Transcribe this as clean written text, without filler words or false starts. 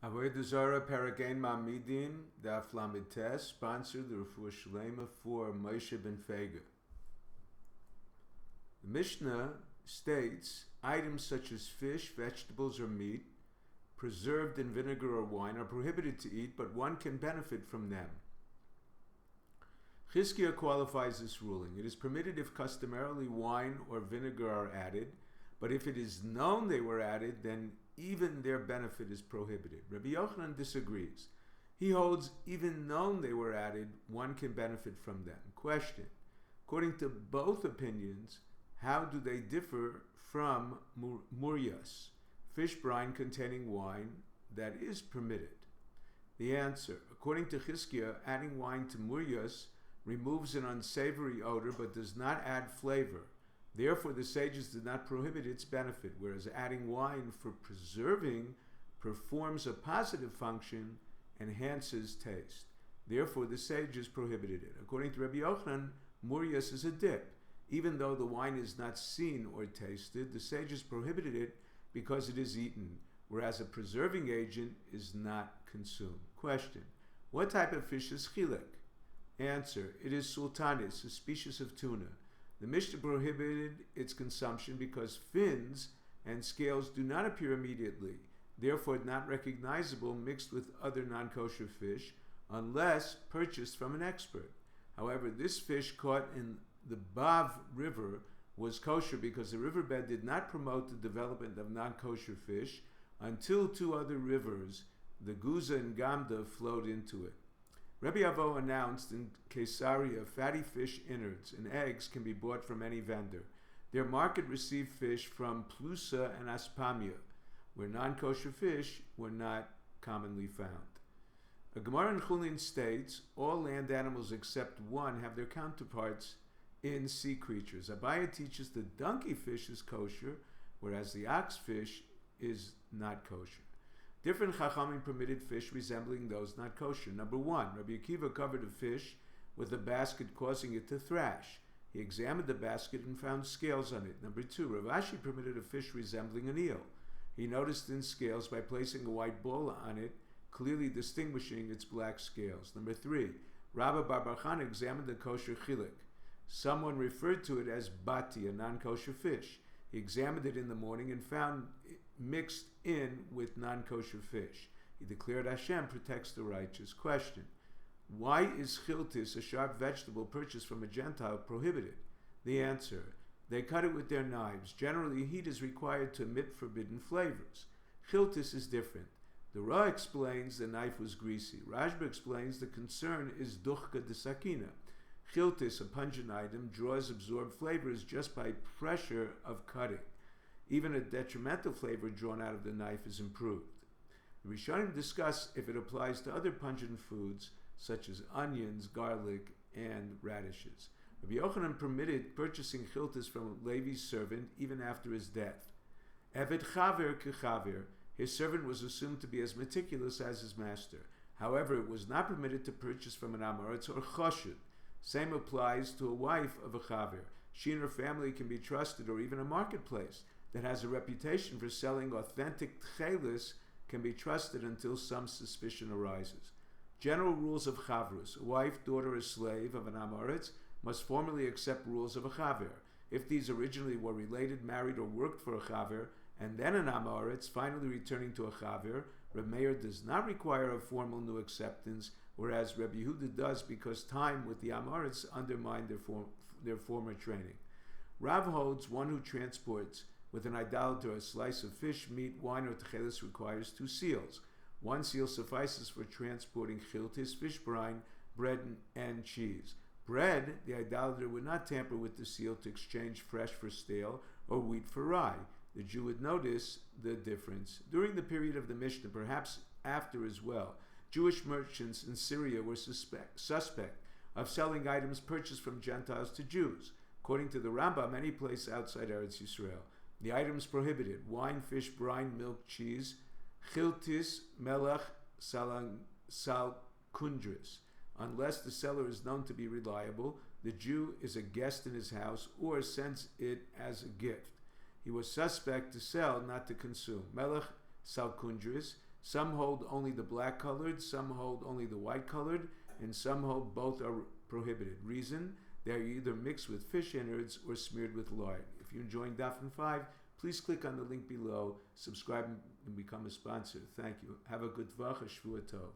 Avodah Zarah Paragain Ma'amidin Daf Yomi sponsored the Refuah Shlema for Moshe ben Fega. The Mishnah states items such as fish, vegetables, or meat preserved in vinegar or wine are prohibited to eat, but one can benefit from them. Chizkiah qualifies this ruling. It is permitted if customarily wine or vinegar are added, but if it is known they were added, then even their benefit is prohibited. Rabbi Yochanan disagrees. He holds even known they were added, one can benefit from them. Question: according to both opinions, how do they differ from muryas, fish brine containing wine that is permitted? The answer: according to Chizkiah, adding wine to muryas removes an unsavory odor but does not add flavor. Therefore, the sages did not prohibit its benefit, whereas adding wine for preserving performs a positive function, enhances taste. Therefore, the sages prohibited it. According to Rabbi Yochanan, muryas is a dip. Even though the wine is not seen or tasted, the sages prohibited it because it is eaten, whereas a preserving agent is not consumed. Question: what type of fish is chilek? Answer: it is sultanis, a species of tuna. The Mishnah prohibited its consumption because fins and scales do not appear immediately, therefore not recognizable mixed with other non-kosher fish unless purchased from an expert. However, this fish caught in the Bav River was kosher because the riverbed did not promote the development of non-kosher fish until two other rivers, the Guza and Gamda, flowed into it. Rabbi Avo announced in Caesarea fatty fish innards and eggs can be bought from any vendor. Their market received fish from Plusa and Aspamia, where non-kosher fish were not commonly found. A Gemara in Chulin states, all land animals except one have their counterparts in sea creatures. Abaya teaches the donkey fish is kosher, whereas the ox fish is not kosher. Different chachamim permitted fish resembling those not kosher. Number one, Rabbi Akiva covered a fish with a basket, causing it to thrash. He examined the basket and found scales on it. Number two, Rav Ashi permitted a fish resembling an eel. He noticed thin scales by placing a white ball on it, clearly distinguishing its black scales. Number three, Rabbi Bar Khan examined the kosher chilek. Someone referred to it as bati, a non-kosher fish. He examined it in the morning and found it mixed in with non-kosher fish. He declared Hashem protects the righteous. Question: why is chiltis, a sharp vegetable purchased from a Gentile, prohibited? The answer: they cut it with their knives. Generally, heat is required to emit forbidden flavors. Chiltis is different. The Ra explains the knife was greasy. Rashba explains the concern is duchka de sakina. Chiltis, a pungent item, draws absorbed flavors just by pressure of cutting. Even a detrimental flavor drawn out of the knife is improved. The Rishonim discuss if it applies to other pungent foods such as onions, garlic, and radishes. Rabbi Yochanan permitted purchasing chiltis from Levi's servant even after his death. Eved chaver kechaver, his servant was assumed to be as meticulous as his master. However, it was not permitted to purchase from an amoritz or choshud. Same applies to a wife of a chaver. She and her family can be trusted, or even a marketplace that has a reputation for selling authentic tchelis can be trusted until some suspicion arises. General rules of chavrus: a wife, daughter, or slave of an amoritz must formally accept rules of a chaver. If these originally were related, married, or worked for a chaver, and then an amoritz, finally returning to a chaver, Reb Meir does not require a formal new acceptance, whereas Rabbi Yehuda does because time with the amoritz undermined their former training. Rav holds one who transports with an idolater a slice of fish, meat, wine, or techelis requires 2 seals. 1 seal suffices for transporting chiltis, fish brine, bread, and cheese. Bread, the idolater would not tamper with the seal to exchange fresh for stale or wheat for rye. The Jew would notice the difference. During the period of the Mishnah, perhaps after as well, Jewish merchants in Syria were suspect of selling items purchased from Gentiles to Jews. According to the Rambam, any place outside Eretz Yisrael, the items prohibited: wine, fish, brine, milk, cheese, chiltis, melach, sal kundris. Unless the seller is known to be reliable, the Jew is a guest in his house or sends it as a gift. He was suspect to sell, not to consume. Melach, sal kundris, Some hold only the black colored, some hold only the white colored, and some hold both are prohibited. Reason, they are either mixed with fish innards or smeared with lard. If you're enjoying Daf 5, please click on the link below, subscribe and become a sponsor. Thank you. Have a good Tvach, a Shvua Tov.